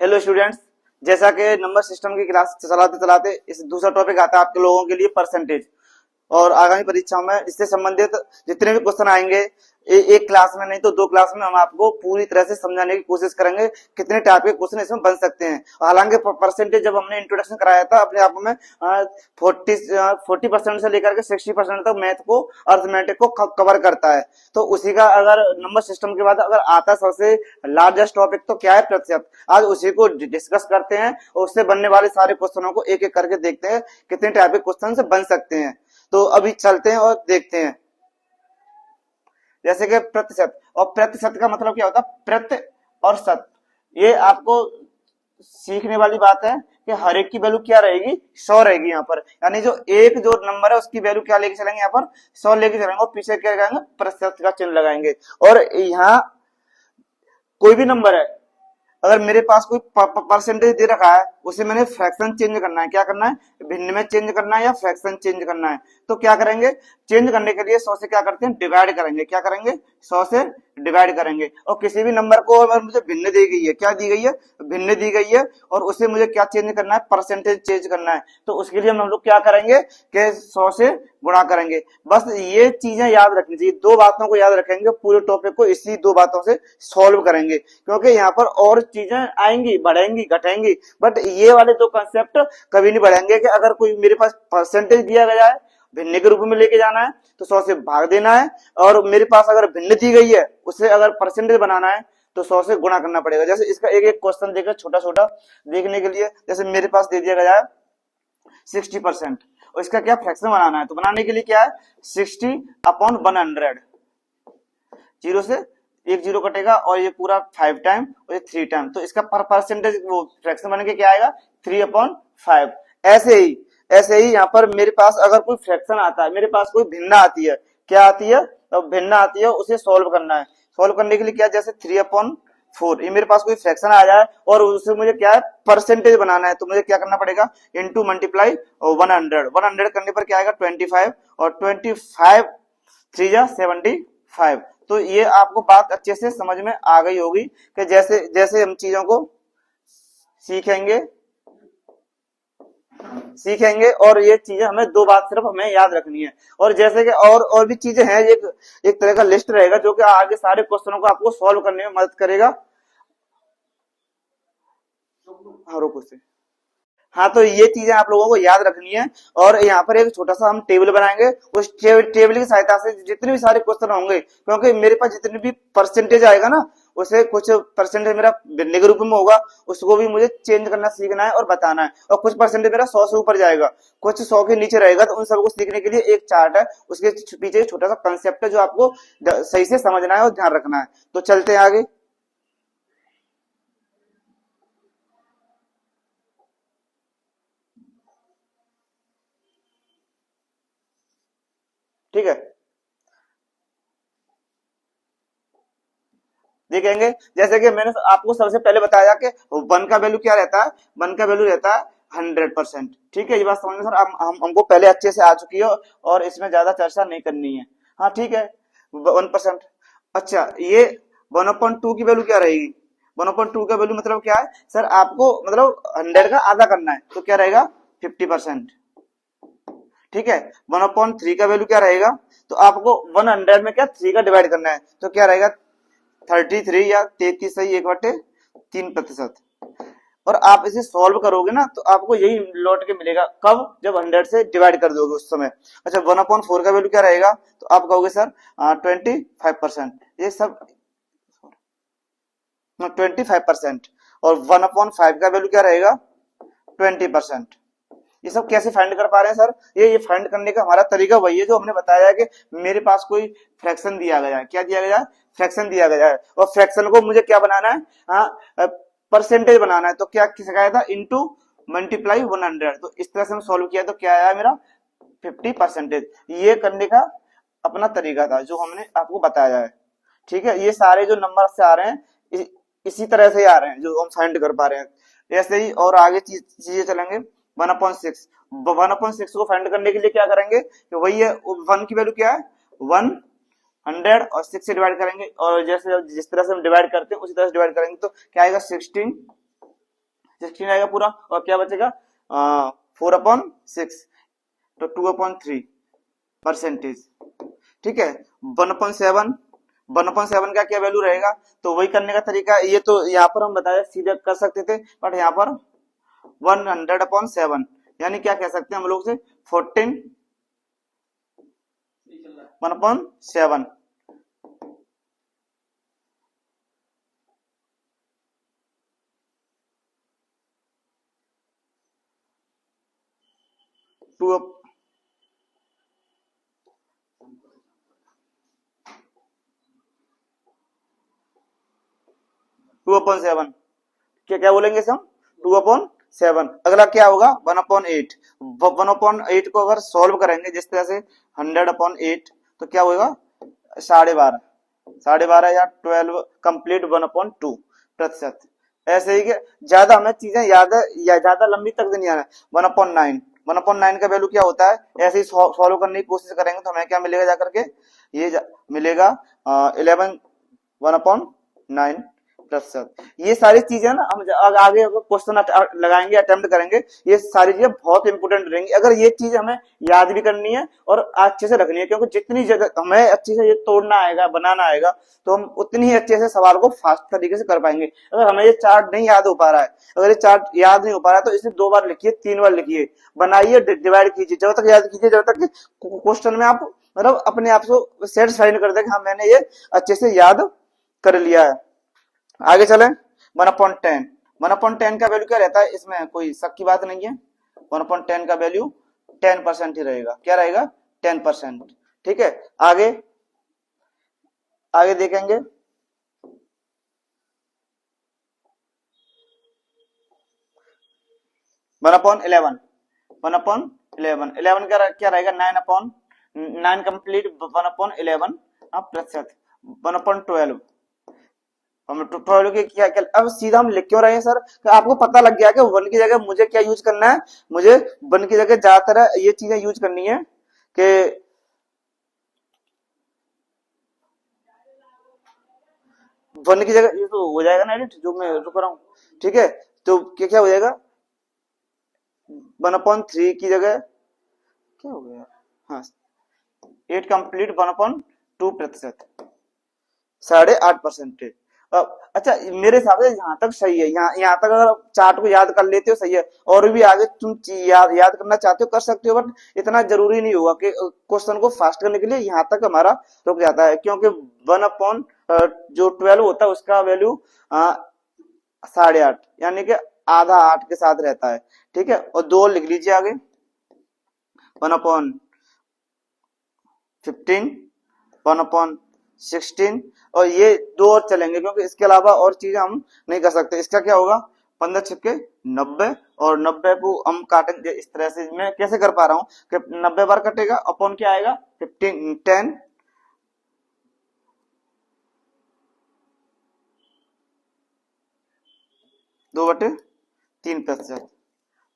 Hello students. जैसा कि number system की क्लास चलाते चलाते इस दूसरा टॉपिक आता है आपके लोगों के लिए परसेंटेज। और आगामी परीक्षाओं में इससे संबंधित जितने भी क्वेश्चन आएंगे एक क्लास में नहीं तो दो क्लास में हम आपको पूरी तरह से समझाने की कोशिश करेंगे कितने टाइप के क्वेश्चन इसमें बन सकते हैं। हालांकि परसेंटेज जब हमने इंट्रोडक्शन कराया था अपने आप में 40% से लेकर के 60% तक मैथ को अर्थमेटिक को कवर करता है। तो उसी का अगर नंबर सिस्टम के बाद अगर आता सबसे लार्जेस्ट टॉपिक तो क्या है, प्रतिशत। आज उसी को डिस्कस करते हैं और उससे बनने वाले सारे क्वेश्चनों को एक एक करके देखते हैं कितने टाइप के क्वेश्चन बन सकते हैं। तो अभी चलते हैं और देखते हैं। जैसे कि प्रतिशत, और प्रतिशत का मतलब क्या होता है, प्रति और शत। ये आपको सीखने वाली बात है कि हर एक की वैल्यू क्या रहेगी, 100 रहेगी यहाँ पर। यानी जो एक जो नंबर है उसकी वैल्यू क्या लेके चलेंगे, यहाँ पर 100 लेके चलेंगे और पीछे क्या लगाएंगे, प्रतिशत का चिन्ह लगाएंगे। और यहाँ कोई भी नंबर है, अगर मेरे पास कोई परसेंटेज दे रखा है उसे मैंने फ्रैक्शन चेंज करना है। क्या करना है, भिन्न में चेंज करना है या फ्रैक्शन चेंज करना है। तो क्या करेंगे, चेंज करने के लिए 100 से क्या करते हैं, डिवाइड करेंगे। क्या करेंगे, 100 से डिवाइड करेंगे। और किसी भी नंबर को अगर मुझे भिन्न दी गई है, क्या दी गई है, भिन्न दी गई है, और उसे मुझे क्या चेंज करना है, परसेंटेज चेंज करना है। तो उसके लिए हम लोग क्या करेंगे कि 100 से गुणा करेंगे। बस ये चीजें याद रखनी चाहिए, दो बातों को याद रखेंगे, पूरे टॉपिक को इसी दो बातों से सॉल्व करेंगे। क्योंकि यहाँ पर और चीजें आएंगी, बढ़ेंगी, घटेंगी, बट ये वाले दो कंसेप्ट कभी नहीं बढ़ेंगे। कि अगर कोई मेरे पास परसेंटेज दिया गया है, भिन्न के रूप में लेके जाना है तो 100 से भाग देना है। और मेरे पास अगर भिन्न दी गई है उसे अगर परसेंटेज बनाना है तो 100 से गुणा करना पड़ेगा। जैसे इसका एक एक क्वेश्चन देखकर छोटा छोटा देखने के लिए, जैसे मेरे पास दे दिया गया है 60%, और इसका क्या फ्रैक्शन बनाना है। तो बनाने के लिए क्या है, 60/100, जीरो से एक जीरो कटेगा और ये पूरा 5 टाइम और ये 3 टाइम। तो इसका पर परसेंटेज वो फ्रैक्शन बन के क्या आएगा, 3/5। ऐसे ही यहाँ पर मेरे पास अगर कोई फ्रैक्शन आता है, मेरे पास कोई भिन्न आती है, क्या आती है, तो भिन्न आती है, उसे सॉल्व करना है। सॉल्व करने के लिए क्या, जैसे 3/4, ये मेरे पास कोई फ्रैक्शन आ जाए और उसे मुझे क्या है, परसेंटेज बनाना है। तो मुझे क्या करना पड़ेगा, इंटू मल्टीप्लाई 100 करने पर क्या आएगा, 25, और 25 3 जा 75। तो ये आपको बात अच्छे से समझ में आ गई होगी कि जैसे जैसे हम चीजों को सीखेंगे सीखेंगे और ये चीजें हमें दो बात सिर्फ हमें याद रखनी है। और जैसे कि और भी चीजें हैं, एक तरह का लिस्ट रहेगा जो कि आगे सारे क्वेश्चनों को आपको सॉल्व करने में मदद करेगा। हाँ रोको से, हाँ तो ये चीजें आप लोगों को याद रखनी है। और यहाँ पर एक छोटा सा हम टेबल बनाएंगे, उस टेबल की सहायता से जितने भी सारे क्वेश्चन होंगे, क्योंकि मेरे पास जितने भी परसेंटेज आएगा ना, उसे कुछ परसेंटेज मेरा भिन्न के रूप में होगा, उसको भी मुझे चेंज करना सीखना है और बताना है। और कुछ परसेंटेज मेरा 100 से ऊपर जाएगा, कुछ 100 के नीचे रहेगा। तो उन सबको सीखने के लिए एक चार्ट है, उसके पीछे छोटा सा कंसेप्ट है जो आपको सही से समझना है और ध्यान रखना है। तो चलते हैं आगे। ठीक है, देखेंगे जैसे कि मैंने आपको सबसे पहले बताया कि वन का वैल्यू क्या रहता है, वन का वैल्यू रहता है 100%। ठीक है, ये बात समझ में सर हमको पहले अच्छे से आ चुकी है और इसमें ज्यादा चर्चा नहीं करनी है। हाँ ठीक है, 1%। अच्छा, ये 1/2 की वैल्यू क्या रहेगी, 1/2 का वैल्यू मतलब क्या है सर, आपको मतलब 100 का आधा करना है तो क्या रहेगा, 50%। ठीक है, 1/3 का वैल्यू क्या रहेगा, तो आपको 100 में क्या 3 का डिवाइड करना है तो क्या रहेगा, 33 या 33 सही 1/3%। और आप इसे सॉल्व करोगे ना तो आपको यही लौट के मिलेगा, कब, जब 100 से डिवाइड कर दोगे उस समय। अच्छा, 1/4 का वैल्यू क्या रहेगा, तो आप कहोगे सर 25%, ये सब 25%। और 1/5 का वैल्यू क्या रहेगा, 20%। ये सब कैसे फाइंड कर पा रहे हैं सर, ये फाइंड करने का हमारा तरीका वही है जो हमने बताया है कि मेरे पास कोई फ्रैक्शन दिया गया है। क्या दिया गया है, फ्रैक्शन दिया गया है, और फ्रैक्शन को मुझे क्या बनाना है, हाँ परसेंटेज बनाना है। तो क्या सिखाया था, इनटू मल्टीप्लाई 100। तो इस तरह से हम सॉल्व किया तो क्या आया मेरा, 50%। ये करने का अपना तरीका था जो हमने आपको बताया है। ठीक है, ये सारे जो नंबर से आ रहे हैं इसी तरह से ही आ रहे हैं जो हम फाइंड कर पा रहे हैं। ऐसे ही और आगे चीजें चलेंगे। 1/6, 1/6 को फाइंड करने के लिए क्या करेंगे, कि वही है, 1 की वैल्यू क्या है, 100, और 6 से डिवाइड करेंगे। और जैसे जिस तरह से हम डिवाइड करते हैं उसी तरह से डिवाइड करेंगे तो क्या आएगा, 16 16 आएगा पूरा, और क्या बचेगा 4/6, तो 2/3%। ठीक है, 1/7, 1/7 का क्या वैल्यू रहेगा, तो वही करने का तरीका, ये तो यहाँ पर हम बताया सीधे कर सकते थे, बट यहाँ पर 100/7, यानी क्या कह सकते हैं हम लोग से 14 1/7। 2/7, क्या क्या बोलेंगे इसे हम, 2/7। अगला क्या होगा 1/8, 1/8 को अगर सॉल्व करेंगे जिस तरह से 100/8, तो क्या होगा 12.5, 12.5 या 12 कंप्लीट 1/2%। ऐसे ही के ज्यादा हमें चीजें याद है, या ज्यादा लंबी तक नहीं आना। 1/9, 1/9 का वैल्यू क्या होता है, ऐसे ही सॉल्व करने की कोशिश करेंगे तो हमें क्या मिलेगा जाकर के, ये मिलेगा 11 1/9%। ये सारी चीजें ना हम आगे क्वेश्चन लगाएंगे, अटेम्प्ट करेंगे, ये सारी चीजें बहुत इंपोर्टेंट रहेंगी। अगर ये चीज हमें याद भी करनी है और अच्छे से रखनी है, क्योंकि जितनी जगह हमें अच्छे से ये तोड़ना आएगा, बनाना आएगा, तो हम उतनी ही अच्छे से सवाल को फास्ट तरीके से कर पाएंगे। अगर हमें ये चार्ट नहीं याद हो पा रहा है, अगर ये चार्ट याद नहीं हो पा रहा है, तो इसे 2 बार लिखिए, 3 बार लिखिए, बनाइए, डिवाइड कीजिए, जब तक याद कीजिए, जब तक क्वेश्चन में आप मतलब अपने आप को सेटिस्फाइड कर दे कि हाँ मैंने ये अच्छे से याद कर लिया है। आगे चले 1/10, 1/10 का वैल्यू क्या रहता है, इसमें कोई शक की बात नहीं है। 1/10 का वैल्यू 10% ही रहेगा, क्या रहेगा 10%। ठीक है, आगे आगे देखेंगे 1/11, 1/11, 11 क्या रहेगा 9 कंप्लीट 1/11 प्रतिशत, 1/12, हम 12 के क्या क्या, अब सीधा हम लिख क्यों रहे हैं सर, कि आपको पता लग गया कि 1 की जगह मुझे क्या यूज करना है, मुझे 1 की जगह ज्यादातर ये चीजें यूज करनी है कि 1 की जगह, ये तो हो जाएगा ना एडिट जो मैं रुक रहा हूँ। ठीक है, तो क्या क्या हो जाएगा 1/3 की जगह क्या हो गया, हाँ 8 कंप्लीट 1/2%, 8.5%। अच्छा मेरे हिसाब से यहाँ तक सही है, यहाँ तक अगर चार्ट को याद कर लेते हो सही है, और भी आगे तुम याद करना चाहते हो कर सकते हो, बट इतना जरूरी नहीं होगा कि क्वेश्चन को फास्ट करने के लिए यहाँ तक हमारा रुक जाता है, क्योंकि 1/, जो 12 होता है उसका वैल्यू 8.5, यानी कि आधा 8 के साथ रहता है। ठीक है, और 2 लिख लीजिए आगे 1/15, 1/16, और ये 2 और चलेंगे, क्योंकि इसके अलावा और चीजें हम नहीं कर सकते। इसका क्या होगा 15 छक्के 90, और 90 को हम काटेंगे इस तरह से, मैं कैसे कर पा रहा हूं कि 90 बार कटेगा, अपॉन क्या आएगा 15 10, 2/3%,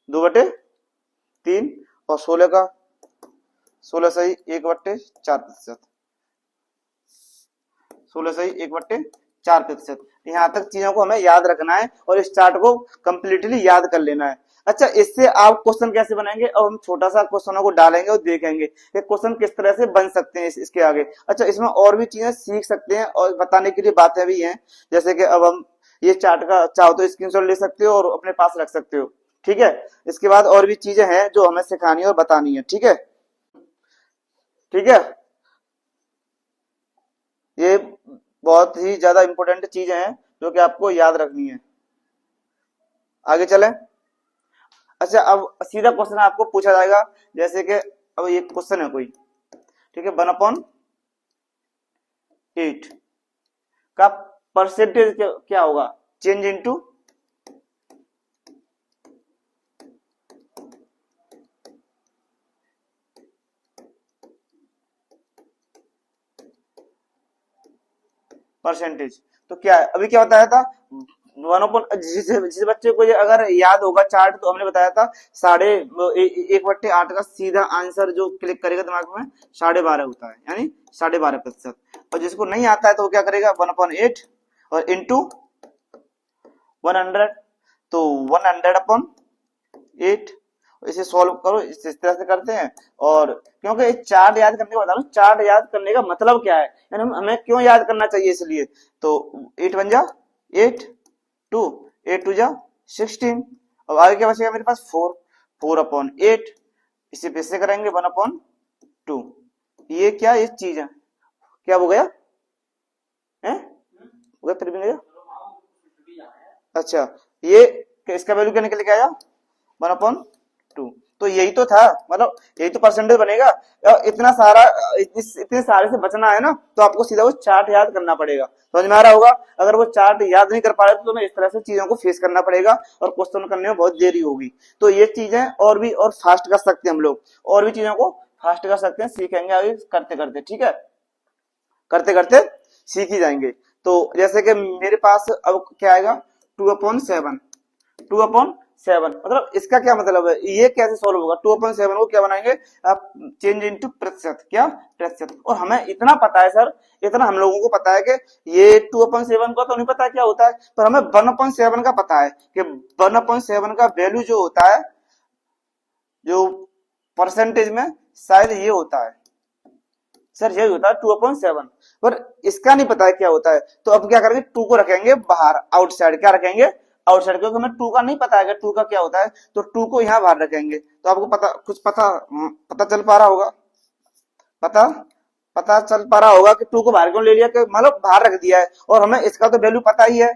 2/3, और 16 का 16 सही 1/4%, 16 सही 1/4%। यहाँ तक चीजों को हमें याद रखना है और इस चार्ट को कंप्लीटली याद कर लेना है। अच्छा, इससे आप क्वेश्चन कैसे बनाएंगे, और हम छोटा सा क्वेश्चनों को डालेंगे और देखेंगे कि क्वेश्चन किस तरह से बन सकते हैं इसके आगे। अच्छा, इसमें और भी चीजें सीख सकते हैं और बताने के लिए बातें भी हैं, जैसे कि अब हम ये चार्ट का चाहो तो स्क्रीनशॉट ले सकते हो और अपने पास रख सकते हो। ठीक है, इसके बाद और भी चीजें हैं जो हमें सिखानी और बतानी है। ठीक है, ठीक है, ये बहुत ही ज्यादा इंपॉर्टेंट चीजें हैं जो कि आपको याद रखनी है। आगे चलें। अच्छा, अब सीधा क्वेश्चन आपको पूछा जाएगा, जैसे कि अब ये क्वेश्चन है कोई, ठीक है, 1/8 का परसेंटेज क्या होगा, चेंज इनटू परसेंटेज, तो क्या है अभी क्या बताया था, जिस बच्चे को ये अगर याद होगा चार्ट, तो हमने बताया था 1/8 का सीधा आंसर जो क्लिक करेगा दिमाग में 12.5 होता है, यानी 12.5%। और जिसको नहीं आता है तो वो क्या करेगा 1/8 और इंटू 100, तो 100/8। इसे सॉल्व करो, इस तरह से करते हैं। और क्योंकि ये चार्ट याद करने का बता रहा हूँ, चार्ट याद करने का मतलब क्या है, यानी हमें क्यों याद करना चाहिए, इसलिए तो 8 1 जा 8, 2 8 2 जा 16। अब आगे क्या बचेगा मेरे पास 4, 4/8। इसे फिर से करेंगे 1/2। ये क्या ये चीज है, क्या हो गया है, हो गया फिर भी नहीं गया। अच्छा, ये इसका वैल्यू क्या निकल के आया 1/2। तो यही तो था, मतलब यही तो परसेंटेज बनेगा। इतना सारा इतने सारे से बचना है ना, तो आपको सीधा वो चार्ट याद करना पड़ेगा। समझ में आ रहा होगा। अगर वो चार्ट याद नहीं कर पा रहे तो तुम्हें इस तरह से चीजों को फेस करना पड़ेगा और क्वेश्चन करने में बहुत देरी होगी। तो ये चीजें और भी और फास्ट कर सकते हैं हम लोग, और भी चीजों को फास्ट कर सकते हैं, सीखेंगे आगे करते करते। ठीक है, करते करते सीख ही जाएंगे। तो जैसे कि मेरे पास अब क्या आएगा 2/7, 2/7 मतलब इसका क्या मतलब है, ये कैसे सॉल्व होगा, 2/7 को क्या बनाएंगे आप, चेंज इनटू प्रतिशत, क्या प्रतिशत। और हमें इतना पता है सर, इतना हम लोगों को पता है कि ये 2/7 का तो नहीं पता क्या होता है, पर हमें 1/7 का पता है कि 1/7 का वैल्यू जो होता है, जो परसेंटेज में शायद ये होता है सर, यही होता है 2/7। पर इसका नहीं पता है क्या होता है, तो अब क्या करेंगे, 2 को रखेंगे बाहर, आउटसाइड। क्या रखेंगे, आउटसाइड, क्योंकि हमें 2 का नहीं पता है कि 2 का क्या होता है, तो 2 को यहाँ बाहर रखेंगे। तो आपको पता कुछ पता चल पा रहा होगा, पता पता चल पा रहा होगा कि 2 को बाहर क्यों ले लिया, कि मतलब बाहर रख दिया है, और हमें इसका तो वैल्यू पता ही है।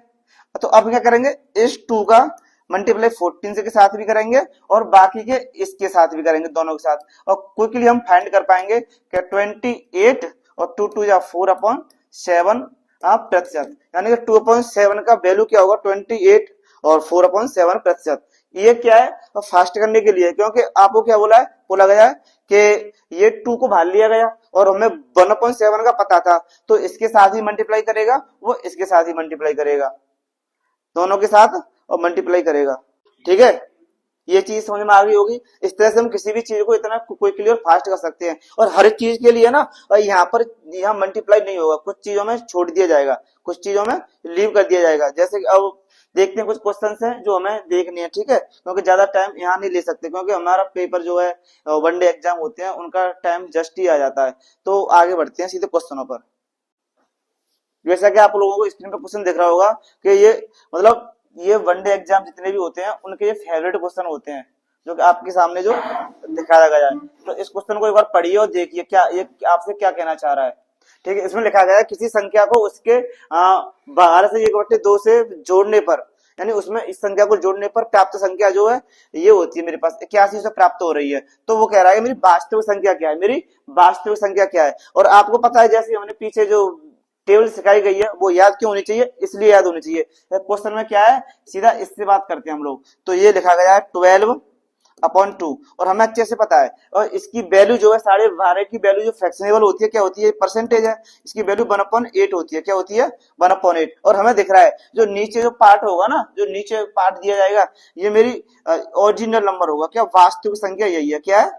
तो अब क्या करेंगे, इस 2 का मल्टीप्लाई 14 के साथ भी करेंगे और बाकी के इसके साथ भी करेंगे, दोनों के साथ। और क्विकली हम फाइंड कर पाएंगे कि 28 और 2 2 या 4/7 प्रतिशत, यानी कि 2/7 का वैल्यू क्या होगा 28 और 4/7 प्रतिशत। ये क्या है, तो फास्ट करने के लिए, क्योंकि आपको क्या बोला है, बोला गया है कि ये 2 को बाहर लिया गया और हमें 1/7 का पता था, तो इसके साथ ही मल्टीप्लाई करेगा, वो इसके साथ ही मल्टीप्लाई करेगा, दोनों के साथ और मल्टीप्लाई करेगा। ठीक है, ये चीज समझ में आ गई होगी। इस तरह से हम किसी भी चीज को इतना क्विकली और फास्ट कर सकते हैं। और हर एक चीज के लिए ना, यहाँ मल्टीप्लाई नहीं होगा, कुछ चीजों में छोड़ दिया जाएगा, कुछ चीजों में लीव कर दिया जाएगा। जैसे कि अब देखते हैं कुछ क्वेश्चंस हैं जो हमें देखने हैं। ठीक है, क्योंकि ज्यादा टाइम यहाँ नहीं ले सकते, क्योंकि हमारा पेपर जो है वनडे एग्जाम होते हैं, उनका टाइम जस्ट ही आ जाता है। तो आगे बढ़ते हैं सीधे क्वेश्चनों पर। जैसा कि आप लोगों को स्क्रीन पर क्वेश्चन दिख रहा होगा कि ये मतलब ये वनडे एग्जाम जितने भी होते हैं उनके ये फेवरेट क्वेश्चन होते हैं, जो कि आपके सामने जो दिखाया गया है। तो इस क्वेश्चन को एक बार पढ़िए और देखिए क्या ये आपसे क्या कहना चाह रहा है। ठीक है, इसमें लिखा गया है किसी संख्या को उसके बाहर से 1/2 से जोड़ने पर, यानी उसमें इस संख्या को जोड़ने पर प्राप्त संख्या जो है ये होती है मेरे पास 81 से प्राप्त हो रही है। तो वो कह रहा है मेरी वास्तविक संख्या क्या है, मेरी वास्तविक संख्या क्या है। और आपको पता है जैसे हमने पीछे जो टेबल सिखाई गई है वो याद क्यों होनी चाहिए, इसलिए याद होनी चाहिए। क्वेश्चन में क्या है, सीधा इससे बात करते हैं हम लोग। तो ये लिखा गया है 12/2 और हमें अच्छे से पता है, और इसकी वैल्यू जो है 12.5 की वैल्यू जो फ्रैक्शनेबल होती है क्या होती है, परसेंटेज है, इसकी वैल्यू 1/8 होती है, क्या होती है 1/8। और हमें दिख रहा है जो नीचे जो पार्ट होगा ना, जो नीचे पार्ट दिया जाएगा, ये मेरी ओरिजिनल नंबर होगा, क्या वास्तविक संख्या यही है, क्या है,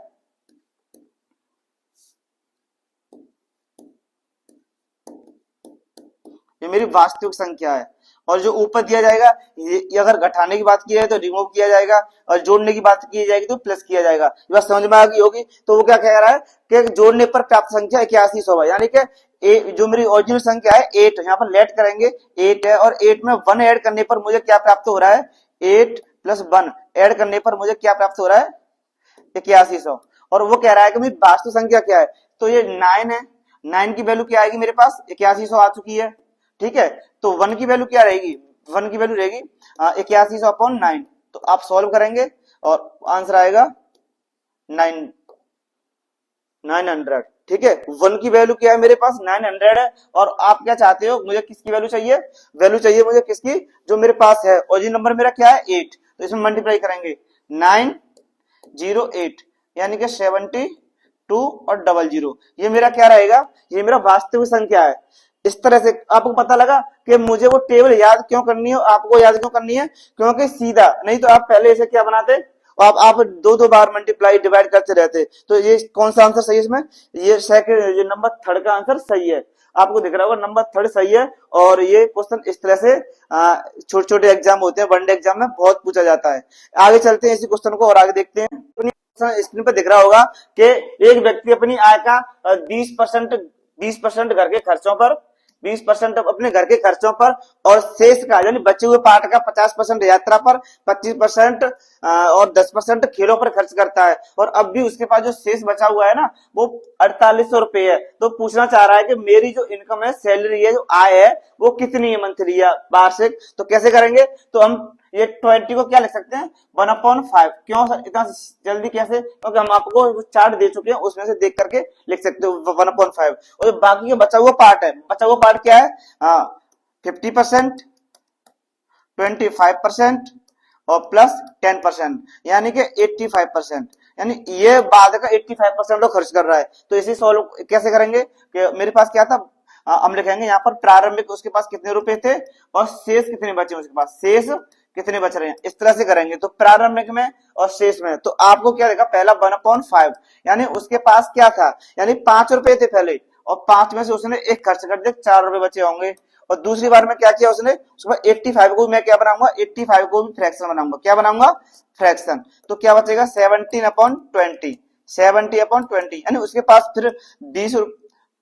ये मेरी वास्तविक संख्या है। और जो ऊपर दिया जाएगा ये अगर घटाने की बात की जाए तो रिमूव किया जाएगा, और जोड़ने की बात की जाएगी तो प्लस किया जाएगा। ये बात समझ में आ गई होगी। तो वो क्या कह रहा है कि जोड़ने पर प्राप्त संख्या 8100 है, यानी कि जो मेरी ओरिजिनल संख्या है 8, यहाँ पर लेट करेंगे 8 है, और 8 में 1 ऐड करने पर मुझे क्या प्राप्त हो रहा है, 8 + 1 ऐड करने पर मुझे क्या प्राप्त हो रहा है 8100। और वो कह रहा है कि मेरी वास्तविक संख्या क्या है, तो ये 9 है, 9 की वैल्यू क्या आएगी मेरे पास 8100 आ चुकी है। ठीक है, तो 1 की वैल्यू क्या रहेगी, 1 की वैल्यू रहेगी 8100/9। तो आप सॉल्व करेंगे और आंसर आएगा 900। ठीक है, 1 की वैल्यू क्या है मेरे पास 900 है, और आप क्या चाहते हो, मुझे किसकी वैल्यू चाहिए, वैल्यू चाहिए मुझे किसकी, जो मेरे पास है। और ये नंबर मेरा क्या है 8, तो इसमें मल्टीप्लाई करेंगे 908, यानी कि 72 और 00। ये मेरा क्या रहेगा, ये मेरा वास्तविक संख्या है। इस तरह से आपको पता लगा कि मुझे वो टेबल याद क्यों करनी है, आपको याद क्यों करनी है, क्योंकि सीधा नहीं तो आप पहले इसे क्या बनाते, आप 2-2 बार मल्टीप्लाई डिवाइड करते रहते। तो ये कौन सा आंसर सही है इसमें, ये सेकंड, ये नंबर 3 का आंसर सही है। आपको दिख रहा होगा नंबर थर्ड सही है। और ये क्वेश्चन इस तरह से छोटे छोटे एग्जाम होते हैं, वनडे एग्जाम में बहुत पूछा जाता है। आगे चलते हैं इसी क्वेश्चन को और आगे देखते हैं। स्क्रीन पर दिख रहा होगा कि एक व्यक्ति अपनी आय का 20% घर के खर्चों पर, 20% अपने घर के खर्चों पर और शेष का यानी बचे हुए पार्ट का 50% यात्रा पर, 25% और 10% खेलों पर खर्च करता है। और अब भी उसके पास जो शेष बचा हुआ है ना वो 4800 रुपए है। तो पूछना चाह रहा है कि मेरी जो इनकम है, सैलरी है, जो आय है वो कितनी है, मंथली या वार्षिक। तो कैसे करेंगे, तो हम ये 20 को क्या लिख सकते हैं, 1/5। क्यों सर इतना जल्दी कैसे, क्योंकि हम आपको चार्ट दे चुके हैं, उसमें से देख करके लिख सकते हो 1/5। और बाकी का बचा हुआ पार्ट है, बचा हुआ पार्ट क्या है, 50%, 25% और प्लस 10% यानी कि 85%। यानी ये बाद का 85% लोग खर्च कर रहा है। तो इसी सॉल्व कैसे करेंगे कि मेरे पास क्या था, हम लिखेंगे यहाँ पर प्रारंभिक उसके पास कितने रुपए थे और शेष कितने बचे, उसके पास शेष कितने बच रहे हैं, इस तरह से करेंगे। तो प्रारंभिक में और शेष में, तो आपको क्या देखा, पहला 1/5 यानी उसके पास क्या था, यानी 5 रुपए थे पहले और 5 में से उसने एक खर्च कर दिया, 4 रुपए बचे होंगे। और दूसरी बार में क्या किया उसने, उसके बाद 85 को मैं क्या बनाऊंगा, 85 को भी फ्रैक्शन बनाऊंगा, क्या बनाऊंगा, फ्रैक्शन। तो क्या बचेगा 17/20, 70/20 यानी उसके पास फिर 20,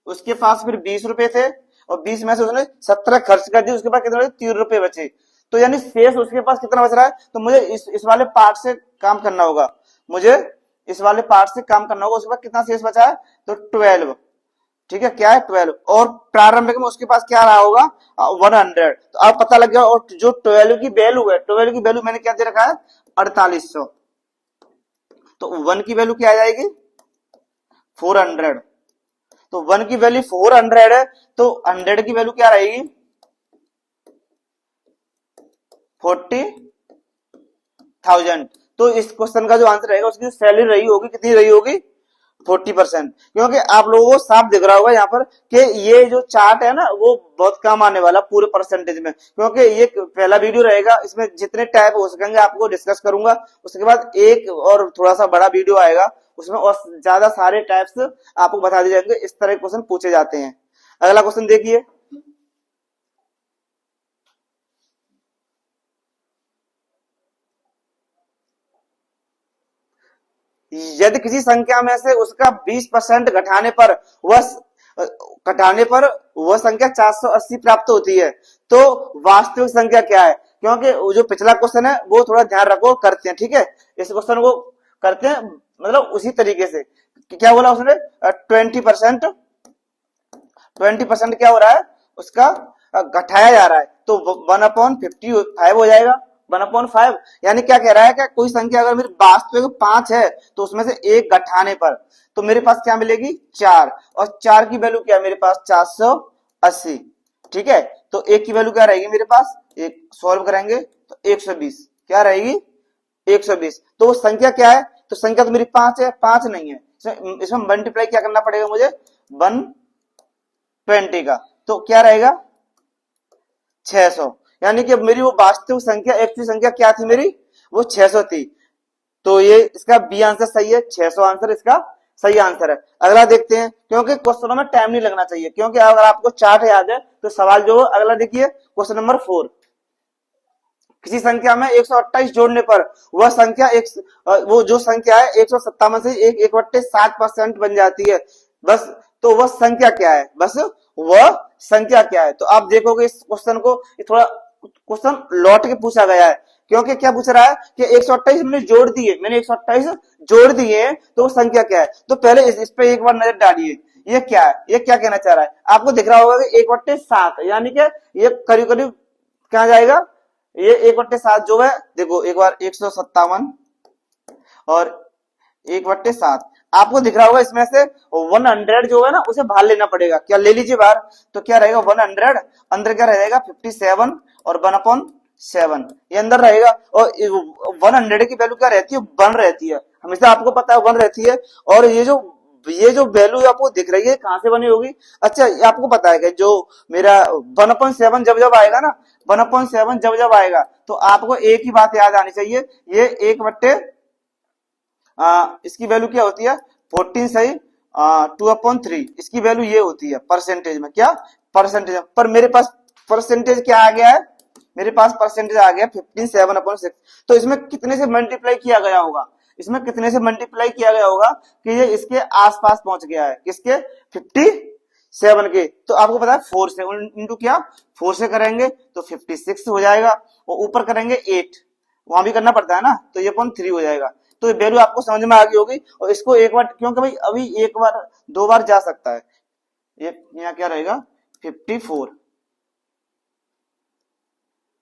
उसके पास फिर 20 रुपए थे और 20 में से उसने 17 खर्च कर दिए, उसके पास कितने बचे, 3 रुपए बचे। तो यानी शेष उसके पास कितना बच रहा है, तो मुझे इस वाले पार्ट से काम करना होगा, मुझे इस वाले पार्ट से काम करना होगा। उसके पास कितना शेष बचा है, तो 12, ठीक है, क्या है 12। और प्रारंभिक में उसके पास क्या रहा होगा, 100। तो अब पता लग गया। और जो 12 की वैल्यू है, 12 की वैल्यू मैंने क्या दे रखा है, 4800। तो 1 की वैल्यू क्या आ जाएगी, 400। तो 1 की वैल्यू 400 है, तो 100 की वैल्यू क्या रहेगी, 40,000। तो इस क्वेश्चन का जो आंसर रहेगा, उसकी सैलरी रही होगी, कितनी रही होगी, 40%। क्योंकि आप लोगों को साफ दिख रहा होगा यहाँ पर कि ये जो चार्ट है ना वो बहुत कम आने वाला पूरे परसेंटेज में, क्योंकि ये पहला वीडियो रहेगा, इसमें जितने टाइप हो सकेंगे आपको डिस्कस करूंगा। उसके बाद एक और थोड़ा सा बड़ा वीडियो आएगा, उसमें और ज्यादा सारे टाइप्स आपको बता दिए जाएंगे, इस तरह के क्वेश्चन पूछे जाते हैं। अगला क्वेश्चन देखिए, यदि किसी संख्या में से उसका 20% घटाने पर वह संख्या 480 प्राप्त होती है, तो वास्तविक संख्या क्या है। क्योंकि जो पिछला क्वेश्चन है वो थोड़ा ध्यान रखो, करते हैं, ठीक है, इस क्वेश्चन को करते हैं मतलब उसी तरीके से। क्या बोला उसने, 20%, 20% क्या हो रहा है, उसका घटाया जा रहा है, तो 1/55 हो जाएगा, 1/5। यानी क्या कह रहा है कि कोई संख्या अगर मेरी वास्तविक 5 है तो उसमें से एक घटाने पर तो मेरे पास क्या मिलेगी, 4। और 4 की वैल्यू क्या है मेरे पास, 480, ठीक है। तो एक की वैल्यू क्या रहेगी मेरे पास, एक सॉल्व करेंगे तो 120 क्या रहेगी, 120। तो वो संख्या क्या है, तो संख्या तो मेरी 5 है, 5 नहीं है, इसमें मल्टीप्लाई क्या करना पड़ेगा मुझे, 120 का, तो क्या रहेगा 600। यानी कि मेरी वो वास्तविक संख्या, एक्चुअली संख्या क्या थी मेरी, वो 600 थी। तो ये इसका बी आंसर सही है, 600 आंसर इसका सही आंसर है। अगला देखते हैं, क्योंकि क्वेश्चनों में टाइम नहीं लगना चाहिए, क्योंकि अगर आपको चार्ट याद है तो सवाल जो अगला देखिए, क्वेश्चन नंबर 4। किसी संख्या में 128 जोड़ने पर वह संख्या वो जो संख्या है 157 से 1/7% बन जाती है, बस तो वह संख्या क्या है, बस वह संख्या क्या है। तो आप देखोगे इस क्वेश्चन को, थोड़ा क्वेश्चन लौट के पूछा गया है, क्योंकि क्या पूछ रहा है कि 128 मैंने जोड़ दिए, मैंने 128 जोड़ दिए, तो वो संख्या क्या है। तो पहले इस पे एक बार नजर डालिए, ये क्या है, ये क्या कहना चाह रहा है। आपको दिख रहा होगा कि 1/7 यानी कि ये करीब करीब क्या जाएगा, ये 1/7 जो है, देखो एक बार 157 और 1/7, आपको दिख रहा होगा इसमें से 100 जो है ना उसे बाहर लेना पड़ेगा, क्या ले लीजिए बाहर, तो क्या रहेगा 100, अंदर क्या रहेगा 57 और 1/7 ये अंदर रहेगा। और 100 की वैल्यू क्या रहती है, 1 रहती है, हमेशा आपको पता है 1 रहती है। और ये जो वैल्यू आपको दिख रही है कहां से बनी होगी, अच्छा ये आपको पता है कि जो मेरा 1/7 जब जब आएगा ना, 1/7 जब जब आएगा तो आपको एक ही बात याद आनी चाहिए, ये 1 बट्टे इसकी वैल्यू क्या होती है 14 सही 2/3 इसकी वैल्यू ये होती है परसेंटेज में, क्या परसेंटेज में। पर मेरे पास परसेंटेज क्या आ गया है, मेरे पास परसेंटेज आ गया 57/6। तो इसमें कितने से मल्टीप्लाई किया गया होगा, इसमें कितने से मल्टीप्लाई किया गया होगा कि ये इसके आसपास पहुंच गया है, किसके 57 के। तो आपको पता है 4 से इंटू क्या 4 से करेंगे तो 56 हो जाएगा, और ऊपर करेंगे 8, वहां भी करना पड़ता है ना, तो ये 3 हो जाएगा। तो ये वैल्यू आपको समझ में आ गई होगी। और इसको एक बार, क्योंकि भाई अभी एक बार दो बार जा सकता है, ये यहाँ क्या रहेगा 54,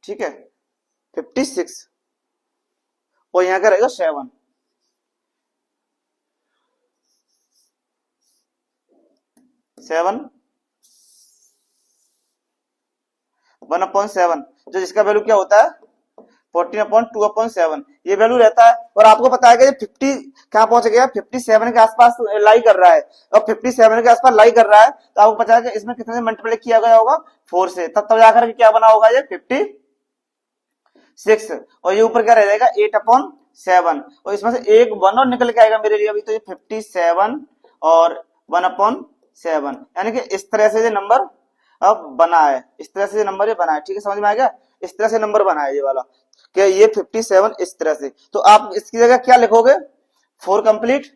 ठीक है 56, और यहाँ क्या रहेगा 7, 1/7, जो जिसका वैल्यू क्या होता है 14/2/7, ये वैल्यू रहता है। और आपको पता है कि 50 कहां पहुंच गया, 57 के आसपास लाई कर रहा है, और 57 के आसपास लाई कर रहा है, तो आपको पता है कि इसमें कितने से मल्टीप्लाई किया गया होगा 4 से, तब जाकर के क्या बना होगा ये 56, और ये ऊपर क्या रह जाएगा 8/7, और इसमें से एक 1 और निकल के आएगा मेरे लिए अभी, तो ये 57 और 1/7, यानी कि इस तरह से ये नंबर अब बना है, इस तरह से नंबर ये बना है, ठीक है समझ में आ गया। इस तरह से नंबर बना है ये वाला, कि ये 57 इस तरह से। तो आप इसकी जगह क्या लिखोगे 4 कंप्लीट,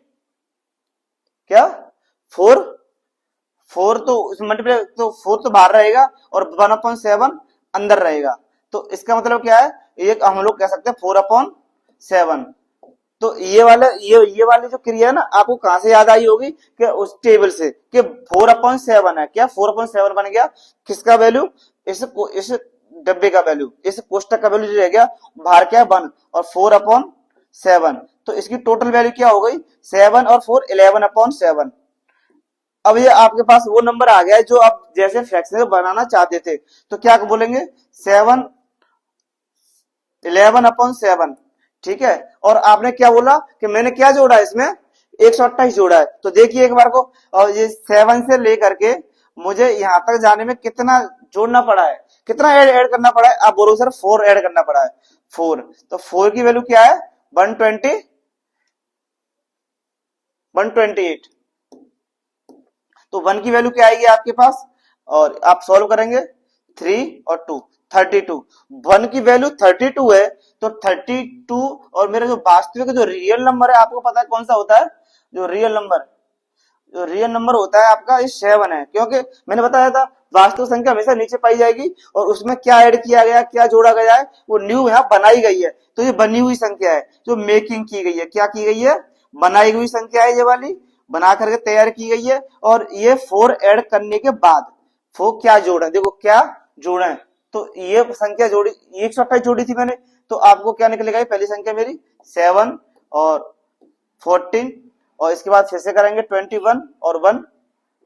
क्या 4, 4 तो मल्टीप्लाई, तो 4 तो बाहर रहेगा और 1/7 अंदर रहेगा। तो इसका मतलब क्या है, एक हम लोग कह सकते हैं 4/7। तो ये वाली जो क्रिया है ना, आपको कहां से याद आई होगी कि उस टेबल से, कि 4/7 है, क्या 4/7 बन गया, किसका वैल्यू, इस डब्बे का वैल्यू, इस कोष्टक का वैल्यू जो रह गया बाहर क्या है 1, और 4/7, तो इसकी टोटल वैल्यू क्या हो गई 7 और 4 11/7। अब ये आपके पास वो नंबर आ गया है जो आप जैसे फ्रैक्शन बनाना चाहते थे, तो क्या बोलेंगे 7 11/7, ठीक है। और आपने क्या बोला कि मैंने क्या जोड़ा इसमें 128 जोड़ा है, तो देखिए एक बार को, और ये 7 से लेकर के मुझे यहां तक जाने में कितना जोड़ना पड़ा है, कितना ऐड करना पड़ा है, आप बोलो सर 4 ऐड करना पड़ा है 4। तो 4 की वैल्यू क्या है 128, तो 1 की वैल्यू क्या आएगी आपके पास, और आप सॉल्व करेंगे 3 और 2 32, 1 की वैल्यू 32 है, तो 32, और मेरा जो वास्तविक जो रियल नंबर है आपको पता है कौन सा होता है, जो रियल नंबर होता है आपका ये 7 है, क्योंकि मैंने बताया था वास्तविक संख्या हमेशा नीचे पाई जाएगी, और उसमें क्या ऐड किया गया क्या जोड़ा गया है वो न्यू यहाँ बनाई गई है। तो ये बनी हुई संख्या है जो मेकिंग की गई है, क्या की गई है, बनाई हुई संख्या है, ये वाली बना करके तैयार की गई है। और ये 4 ऐड करने के बाद 4 क्या जोड़े, देखो क्या जोड़े, तो ये संख्या जोड़ी 128 जोड़ी थी मैंने, तो आपको क्या निकलेगा, पहली संख्या मेरी 7 और 14, और इसके बाद फिर से करेंगे 21 और 1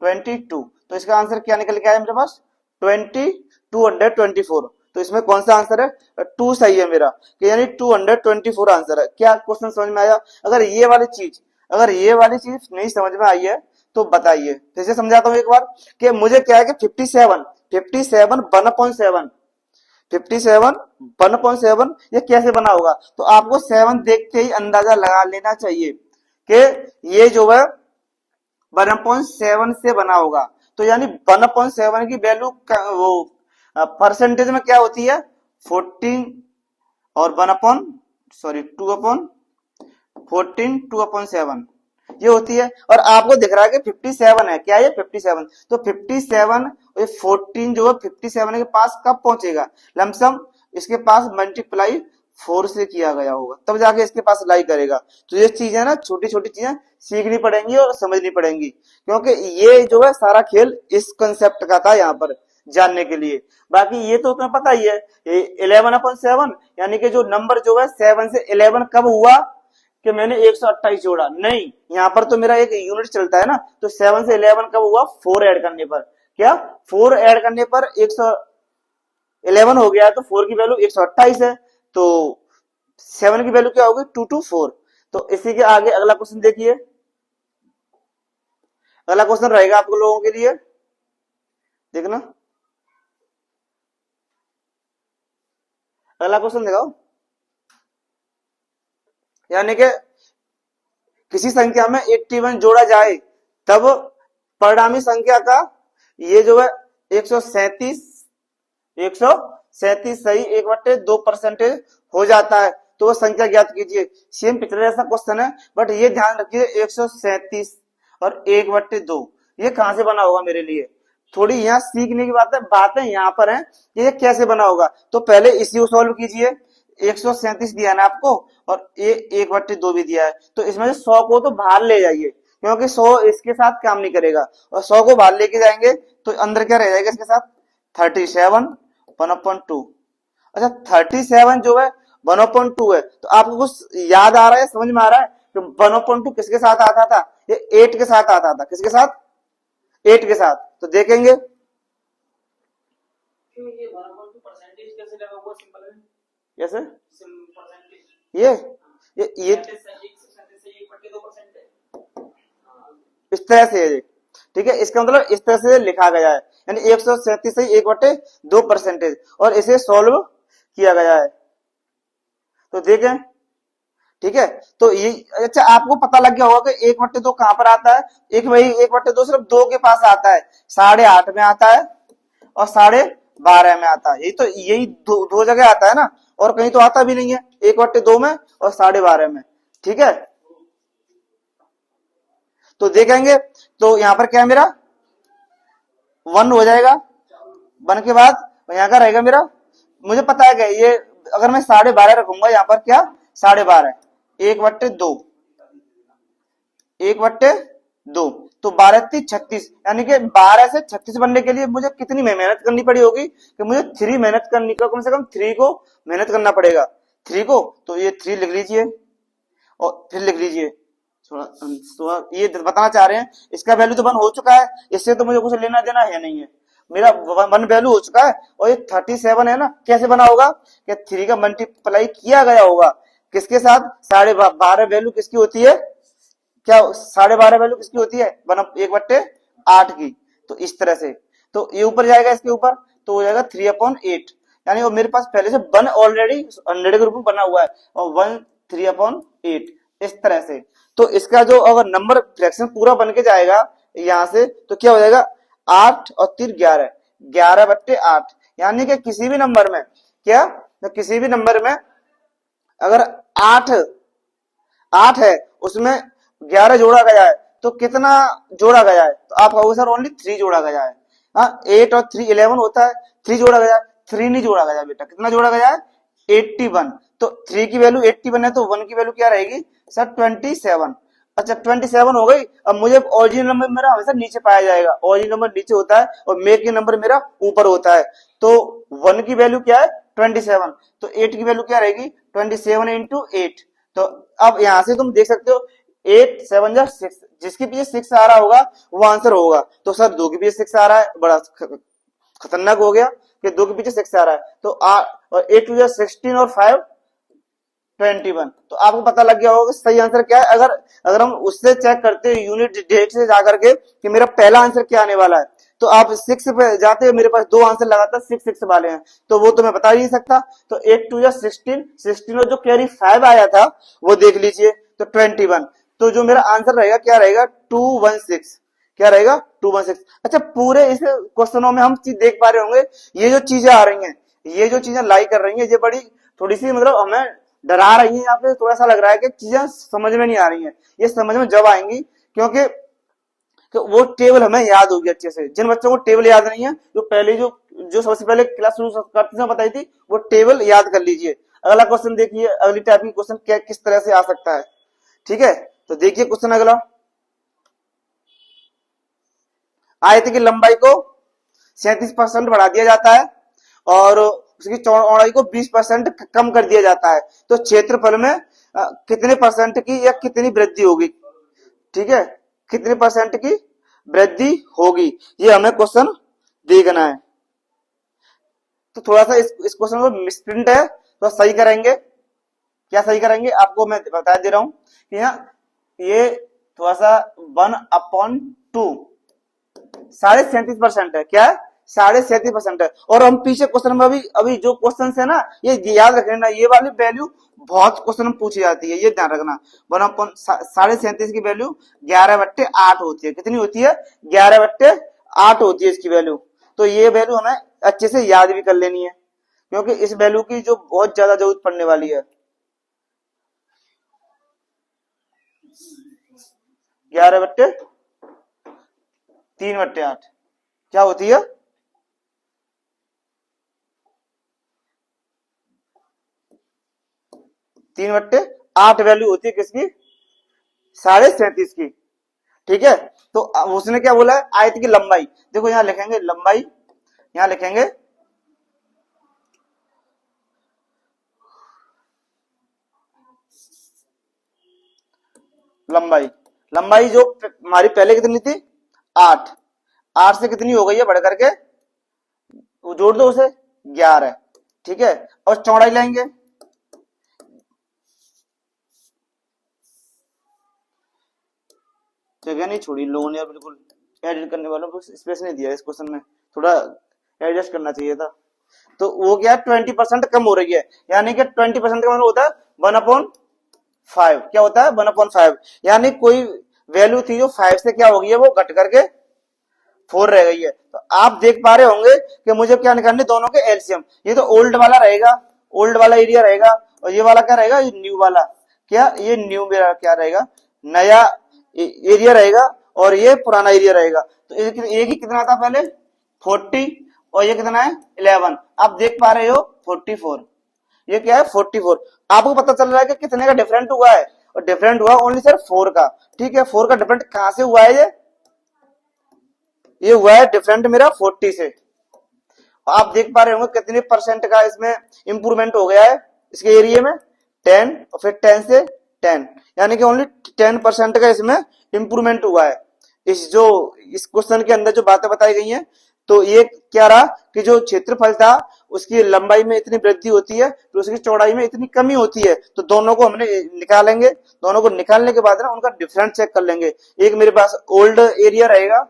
22, तो इसका आंसर क्या निकल के आया मेरे पास 224। तो इसमें कौन सा आंसर है 2 सही है मेरा, कि यानी 224 आंसर है। क्या क्वेश्चन समझ में आया, अगर ये वाली चीज नहीं समझ में आई है तो बताइए, फिर से समझाता हूं एक बार, कि मुझे क्या है कि 57 1/7, 57 1/7 ये कैसे बना होगा, तो आपको 7 देखते ही अंदाजा लगा लेना चाहिए कि ये जो है 1/7 से बना होगा। तो यानी 1/7 की वैल्यू वो परसेंटेज में क्या होती है 14, और 2/7 ये होती है। और आपको दिख रहा है कि 57 है, क्या ये 57, तो 57 ये 14 जो है 57 के पास कब पहुंचेगा, लमसम इसके पास मल्टीप्लाई 4 से किया गया होगा, तब जाके इसके पास लाई करेगा। तो ये चीजें ना छोटी छोटी चीजें सीखनी पड़ेंगी और समझनी पड़ेंगी, क्योंकि ये जो है सारा खेल इस कंसेप्ट का था यहाँ पर जानने के लिए। बाकी ये तो तुम्हें पता ही है 11/7, यानी कि जो नंबर जो है 7 से 11 कब हुआ कि मैंने 128 जोड़ा, नहीं यहाँ पर तो मेरा एक यूनिट चलता है ना, तो 7 से 11 कब हुआ 4 ऐड करने पर, क्या 4 ऐड करने पर 111 हो गया, तो 4 की वैल्यू 128 है, तो 7 की वैल्यू क्या होगी 224। तो इसी के आगे अगला क्वेश्चन देखिए, अगला क्वेश्चन रहेगा आप लोगों के लिए, देखना अगला क्वेश्चन दिखाओ। यानी कि किसी संख्या में 81 जोड़ा जाए तब परिणामी संख्या का ये जो है 137 सही 1/2% हो जाता है, तो वो संख्या ज्ञात कीजिए। सेम पिछले जैसा क्वेश्चन है, बट ये ध्यान रखिए 137 और 1/2 ये कहां से बना होगा मेरे लिए, थोड़ी यहाँ सीखने की बातें यहाँ पर हैं कि ये कैसे बना होगा। तो पहले इसी को सॉल्व कीजिए। 137 दिया ना आपको और ये 1/2 भी दिया है, तो इसमें से 100 को तो बाहर ले जाइए, क्योंकि 100 इसके साथ काम नहीं करेगा, और 100 को बाहर लेके जाएंगे तो अंदर क्या रह जाएगा इसके साथ 37 1/2। अच्छा 37 जो है 1/2 है, तो आपको कुछ याद आ रहा है, समझ में आ रहा है कि 1/2 किसके साथ आता था, ये 8 के साथ आता था। किसके साथ, 8 के साथ। तो देखेंगे कैसे ये इस तरह से है, ठीक है, इसका मतलब इस तरह से लिखा गया है, यानी 137 से 1/2% और इसे सॉल्व किया गया है। तो देखें, ठीक है, तो ये अच्छा आपको पता लग गया होगा कि 1/2 कहां पर आता है। एक वही 1/2 सिर्फ 2 के पास आता है, 8.5 में आता है और 12.5 में आता है। यही तो, यही दो जगह आता है ना, और कहीं तो आता भी नहीं है, 1/2 में और 12.5 में। ठीक है, तो देखेंगे तो यहां पर क्या है मेरा 1 हो जाएगा, 1 के बाद यहां का रहेगा मेरा, मुझे पता है कि ये अगर मैं 12.5 रखूंगा यहाँ पर क्या 12.5 1/2 1/2 तो 12×3 = 36, यानी कि 12 से 36 बनने के लिए मुझे कितनी मेहनत करनी पड़ी होगी कि मुझे 3 मेहनत करनी का, कम से कम 3 को मेहनत करना पड़ेगा, 3 को। तो ये 3 लिख लीजिए और फिर लिख लीजिए थोड़ा ये बताना चाह रहे हैं इसका वैल्यू तो 1 हो चुका है, इससे तो मुझे कुछ लेना देना है नहीं है, मेरा 1 वैल्यू हो चुका है। और ये 37 है ना, कैसे बना होगा कि 3 का मल्टीप्लाई किया गया होगा किसके साथ, 12.5 वैल्यू किसकी होती है, क्या 12.5 वैल्यू किसकी होती है 1/8 की। तो इस तरह से तो ये ऊपर जाएगा, इसके ऊपर तो हो जाएगा 3/8, यानी वो मेरे पास पहले से 1 ऑलरेडी 100 के रूप में बना हुआ है और 1 3/8 इस तरह से। तो इसका जो अगर नंबर फ्रैक्शन पूरा बन के जाएगा यहां से तो क्या हो जाएगा 8 और 3 11 11/8, यानी कि किसी भी नंबर में क्या, तो किसी भी नंबर में अगर 8 है उसमें 11 जोड़ा गया है तो कितना जोड़ा गया है, तो आप कहोगे सर ओनली 3 जोड़ा गया है। हाँ 8 और 3 11 होता है, 3 जोड़ा गया है, 3 नहीं जोड़ा गया बेटा, कितना जोड़ा गया है 81। तो 3 की वैल्यू 81 है तो 1 की वैल्यू क्या रहेगी सर 27। अच्छा 27 हो गई। अब मुझे ओरिजिनल नंबर मेरा हमेशा नीचे पाया जाएगा, ओरिजिनल नंबर नीचे होता है और मेक के नंबर मेरा ऊपर होता है। तो 1 की वैल्यू क्या है 27, तो 8 की वैल्यू क्या रहेगी 27 × 8। तो अब यहां से तुम देख सकते हो 8 7 जा 6, जिसके पीछे 6 आ रहा होगा वो आंसर होगा। तो सर 2 के पीछे 6 आ रहा है, बड़ा खतरनाक हो गया कि 2 के पीछे 6 आ रहा है, तो 8 2 जा 16 और 5 21। तो आपको पता लग गया होगा सही आंसर क्या है। अगर हम उससे चेक करते हैं यूनिट डेट से जाकर के कि मेरा पहला आंसर क्या आने वाला है, तो आप 6 पे जाते हो, मेरे पास 2 आंसर लगातार 6 वाले हैं तो वो तो मैं बता ही नहीं सकता। तो 8 2 जा 16 और जो कैरी 5 आया था वो देख लीजिए तो 21। तो जो मेरा आंसर रहेगा क्या रहेगा 216, क्या रहेगा 216। अच्छा पूरे इस क्वेश्चनों में हम चीज देख पा रहे होंगे, ये जो चीजें आ रही हैं, ये जो चीजें लाई कर रही हैं, ये बड़ी थोड़ी सी मतलब हमें डरा रही है, यहाँ पे थोड़ा सा लग रहा है कि चीजें समझ में नहीं आ रही हैं। ये समझ में जब आएंगी, क्योंकि तो वो टेबल हमें याद होगी अच्छे से। जिन बच्चों को टेबल याद नहीं है, जो पहले जो सबसे पहले क्लास शुरू करते समय बताई थी वो टेबल याद कर लीजिए। अगला क्वेश्चन देखिए, अगली टाइप की क्वेश्चन क्या किस तरह से आ सकता है। ठीक है, तो देखिए क्वेश्चन अगला, आयत की लंबाई को 37% बढ़ा दिया जाता है और उसकी चौड़ाई को 20% कम कर दिया जाता है, तो क्षेत्रफल में कितने परसेंट की या कितनी वृद्धि होगी। ठीक है, कितने परसेंट की वृद्धि होगी, ये हमें क्वेश्चन देखना है। तो थोड़ा सा इस क्वेश्चन को मिसप्रिंट है तो सही करेंगे। क्या सही करेंगे आपको मैं बता दे रहा हूं कि यहाँ ये थोड़ा सा 1/2 37% है, क्या है 37.37% है। और हम पीछे क्वेश्चन में अभी अभी जो क्वेश्चन है ना, ये याद रखना, ये वाली वैल्यू बहुत क्वेश्चन में पूछी जाती है, ये ध्यान रखना। 1/37 की वैल्यू 11/8 होती है। कितनी होती है? 11/8 होती है इसकी वैल्यू। तो ये वैल्यू हमें अच्छे से याद भी कर लेनी है, क्योंकि इस वैल्यू की जो बहुत ज्यादा जरूरत पड़ने वाली है। 11/3/8 क्या होती है? 3/8 वैल्यू होती है किसकी? 37.5 की। ठीक है, तो उसने क्या बोला है? आयत की लंबाई। देखो यहां लिखेंगे लंबाई, यहां लिखेंगे लंबाई। लंबाई जो हमारी पहले कितनी थी? 8। 8 से कितनी हो गई है बढ़ करके? वो जोड़ दो उसे, 11। ठीक है, और चौड़ाई लेंगे, जगह नहीं छोड़ी लोगों ने यार, बिल्कुल एडिट करने वालों को स्पेस नहीं दिया इस क्वेश्चन में, थोड़ा एडजस्ट करना चाहिए था। तो वो क्या, 20% कम हो रही है, यानी कि 20% का मतलब होता है 1/5। क्या होता है? 1/5। यानी कोई वैल्यू थी जो 5 से क्या हो गई है, वो घट करके 4 रह गई है। तो आप देख पा रहे होंगे कि मुझे क्या निकालने, दोनों के एलसीएम। ये तो ओल्ड वाला रहेगा, ओल्ड वाला एरिया रहेगा, और ये वाला क्या रहेगा? ये न्यू वाला। क्या ये न्यू मेरा क्या रहेगा? नया एरिया रहेगा, और ये पुराना एरिया रहेगा। तो एक ही कितना था पहले? 40, और ये कितना है? 11। आप देख पा रहे हो 44। ये क्या है? 44। आपको पता चल रहा है कि कितने का डिफरेंट हुआ है? और डिफरेंट हुआ ओनली सर 4 का। ठीक है, 4 का डिफरेंट कहां से हुआ है? ये हुआ है डिफरेंट मेरा 40 से। आप देख पा रहे होंगे कितने परसेंट का इसमें इंप्रूवमेंट हो गया है इसके एरिया में? 10, और फिर 10 से 10, यानी कि ओनली 10% का इसमें इंप्रूवमेंट हुआ है। इस क्वेश्चन के अंदर जो बातें बताई गई हैं, तो ये क्या रहा कि जो क्षेत्रफल था उसकी लंबाई में इतनी वृद्धि होती है, तो उसकी चौड़ाई में इतनी कमी होती है। तो दोनों को हमने निकालेंगे, दोनों को निकालने के बाद ना उनका डिफरेंस चेक कर लेंगे। एक मेरे पास ओल्ड एरिया रहेगा,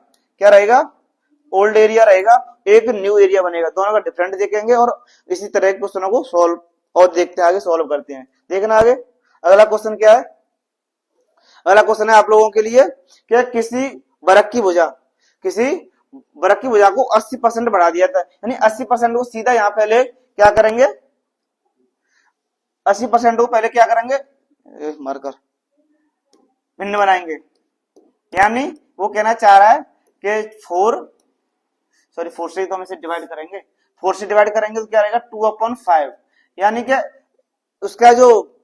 क्या रहेगा? ओल्ड एरिया रहेगा, एक न्यू एरिया बनेगा, दोनों का डिफरेंट देखेंगे, और इसी तरह के क्वेश्चनों को सॉल्व और देखते हैं, आगे सॉल्व करते हैं। देखना आगे अगला क्वेश्चन क्या है। अगला क्वेश्चन है आप लोगों के लिए, क्या किसी वरक की भुजा, किसी वरक की भुजा को 80% बढ़ा दिया था, यानी 80% को सीधा यहां पहले क्या करेंगे? 80% को पहले क्या करेंगे? मारकर भिन्न बनाएंगे। यानी वो कहना चाह रहा है कि 4 से तो हम इसे डिवाइड करेंगे, 4 से डिवाइड करेंगे तो क्या रहेगा? 2/5। यानी कि उसका जो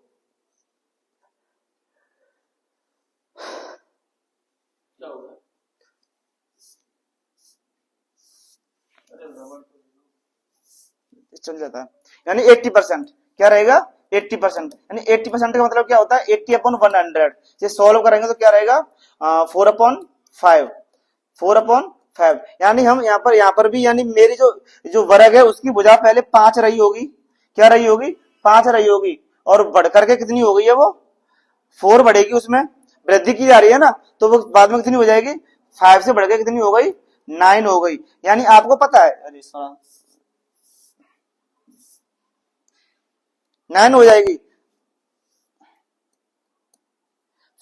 चल जाता है, यानी 80%। क्या रहेगा? 80%। यानी 80% का मतलब क्या होता है? 80/100 से सॉल्व करेंगे तो क्या रहेगा? 4/5। 4/5। यानी हम यहाँ पर भी, यानी मेरी जो जो वर्ग है उसकी भुजा पहले 5 रही होगी। क्या रही होगी? 5 रही होगी, और बढ़ करके कितनी हो गई है? वो 4 बढ़ेगी, उसमें वृद्धि की जा रही है ना, तो वो बाद में कितनी हो जाएगी? 5 से बढ़ के कितनी हो गई? 9 हो गई। यानी आपको पता है, अरे 9 हो जाएगी,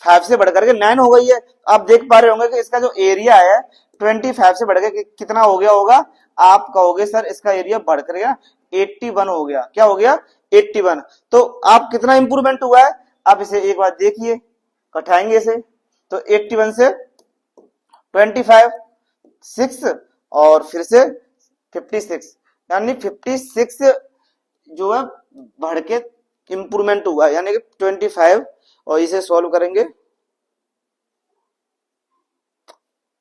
5 से बढ़कर के 9 हो गई है। आप देख पा रहे होंगे कि इसका जो एरिया है 25 से बढ़कर कितना हो गया होगा? आप कहोगे सर इसका एरिया बढ़कर गया 81 हो गया। क्या हो गया? 81। तो आप कितना इंप्रूवमेंट हुआ है? आप इसे एक बार देखिए, कटाएंगे इसे, तो 81 से 25, 6, और फिर से 56, यानी 56 जो है बढ़ के इंप्रूवमेंट हुआ है, यानी कि 25। और इसे सॉल्व करेंगे